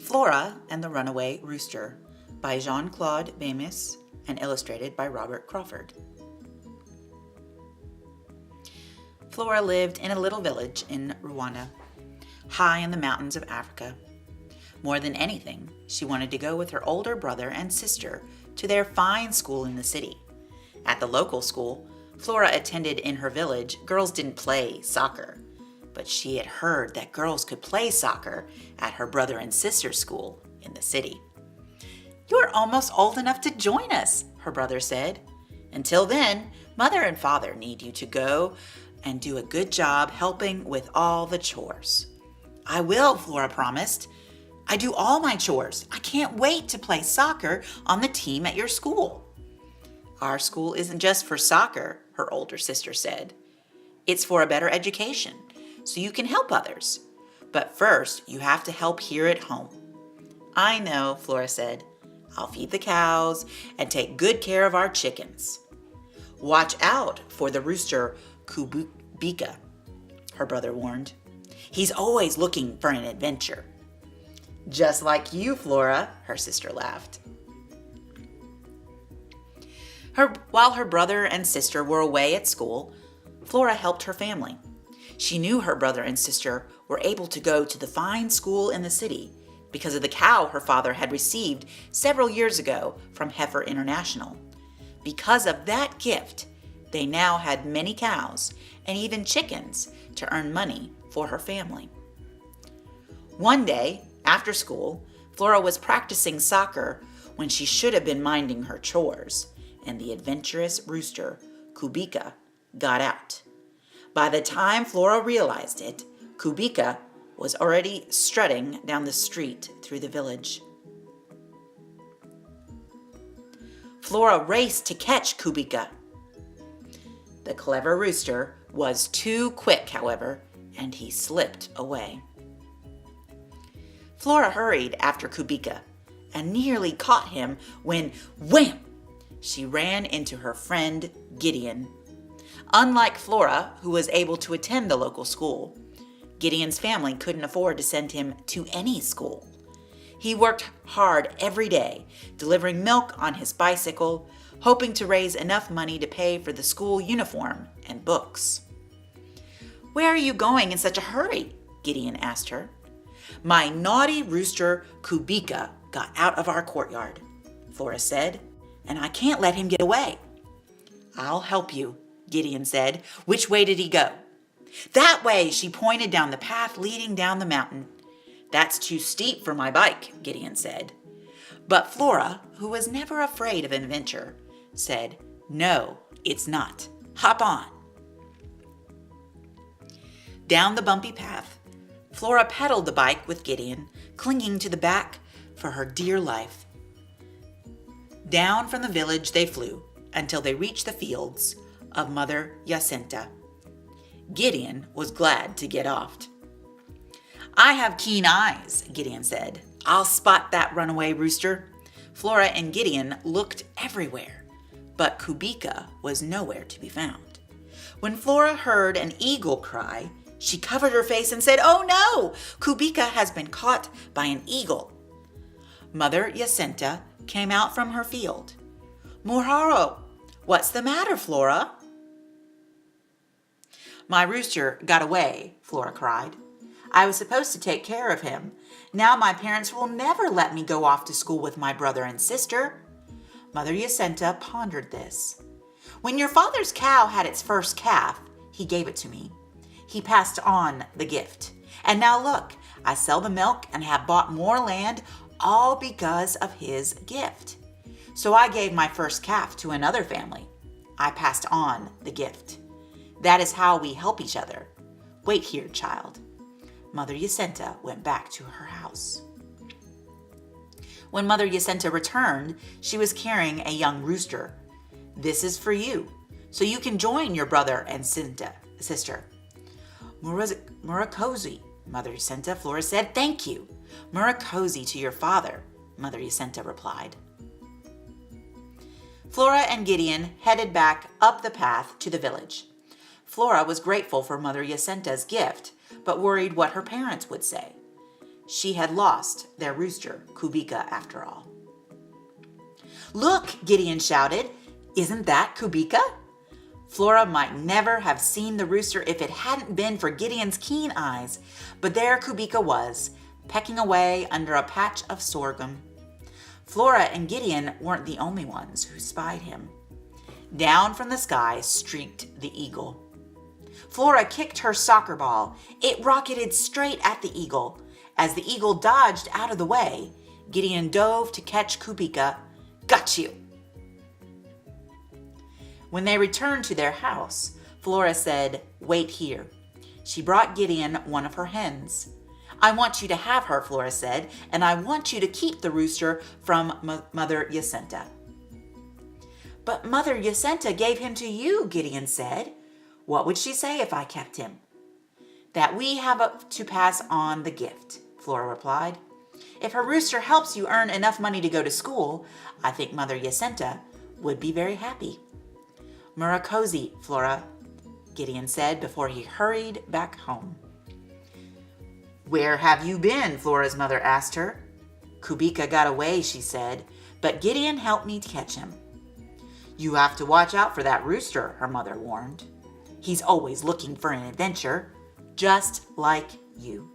Flora and the Runaway Rooster by Jean-Claude Bemis and illustrated by Robert Crawford. Flora lived in a little village in Rwanda, high in the mountains of Africa. More than anything, she wanted to go with her older brother and sister to their fine school in the city. At the local school Flora attended in her village, girls didn't play soccer, but she had heard that girls could play soccer at her brother and sister's school in the city. "You're almost old enough to join us," her brother said. "Until then, Mother and Father need you to go and do a good job helping with all the chores." "I will," Flora promised. "I do all my chores. I can't wait to play soccer on the team at your school." "Our school isn't just for soccer," her older sister said. "It's for a better education, so you can help others. But first, you have to help here at home." "I know," Flora said. "I'll feed the cows and take good care of our chickens." "Watch out for the rooster Kubika," her brother warned. "He's always looking for an adventure." "Just like you, Flora," her sister laughed. While her brother and sister were away at school, Flora helped her family. She knew her brother and sister were able to go to the fine school in the city because of the cow her father had received several years ago from Heifer International. Because of that gift, they now had many cows and even chickens to earn money for her family. One day, after school, Flora was practicing soccer when she should have been minding her chores, and the adventurous rooster, Kubika, got out. By the time Flora realized it, Kubika was already strutting down the street through the village. Flora raced to catch Kubika. The clever rooster was too quick, however, and he slipped away. Flora hurried after Kubika and nearly caught him when, wham! She ran into her friend Gideon. Unlike Flora, who was able to attend the local school, Gideon's family couldn't afford to send him to any school. He worked hard every day, delivering milk on his bicycle, hoping to raise enough money to pay for the school uniform and books. "Where are you going in such a hurry?" Gideon asked her. "My naughty rooster Kubika got out of our courtyard," Flora said, "and I can't let him get away." "I'll help you," Gideon said. "Which way did he go?" "That way," she pointed down the path leading down the mountain. "That's too steep for my bike," Gideon said. But Flora, who was never afraid of adventure, said, "No, it's not. Hop on." Down the bumpy path, Flora pedaled the bike with Gideon, clinging to the back for her dear life. Down from the village they flew until they reached the fields of Mother Jacinta. Gideon was glad to get off. "I have keen eyes," Gideon said. "I'll spot that runaway rooster." Flora and Gideon looked everywhere, but Kubika was nowhere to be found. When Flora heard an eagle cry, she covered her face and said, "Oh no! Kubika has been caught by an eagle." Mother Jacinta came out from her field. "Muraro, what's the matter, Flora?" "My rooster got away," Flora cried. "I was supposed to take care of him. Now my parents will never let me go off to school with my brother and sister." Mother Jacinta pondered this. "When your father's cow had its first calf, he gave it to me. He passed on the gift. And now look, I sell the milk and have bought more land, all because of his gift. So I gave my first calf to another family. I passed on the gift. That is how we help each other. Wait here, child." Mother Jacinta went back to her house. When Mother Jacinta returned, she was carrying a young rooster. "This is for you, so you can join your brother and sister." "Murakoze," Mother Jacinta, Flora said. "Thank you." "Murakoze to your father," Mother Jacinta replied. Flora and Gideon headed back up the path to the village. Flora was grateful for Mother Jacinta's gift, but worried what her parents would say. she had lost their rooster, Kubika, after all. "Look," Gideon shouted. "Isn't that Kubika?" Flora might never have seen the rooster if it hadn't been for Gideon's keen eyes, but there Kubika was, pecking away under a patch of sorghum. Flora and Gideon weren't the only ones who spied him. Down from the sky streaked the eagle. Flora kicked her soccer ball. It rocketed straight at the eagle. As the eagle dodged out of the way, Gideon dove to catch Kubika. "Got you!" When they returned to their house, Flora said, "Wait here." She brought Gideon one of her hens. "I want you to have her," Flora said, "and I want you to keep the rooster from Mother Jacinta." "But Mother Jacinta gave him to you," Gideon said. "What would she say if I kept him?" "That we have to pass on the gift," Flora replied. "If her rooster helps you earn enough money to go to school, I think Mother Jacinta would be very happy." "Murakoze, Flora," Gideon said before he hurried back home. "Where have you been?" Flora's mother asked her. "Kubika got away," she said, "but Gideon helped me to catch him." "You have to watch out for that rooster," her mother warned. "He's always looking for an adventure, just like you."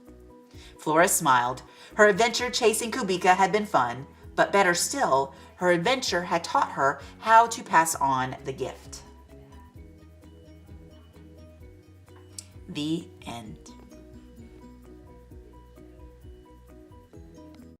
Flora smiled. Her adventure chasing Kubika had been fun, but better still, her adventure had taught her how to pass on the gift. The end.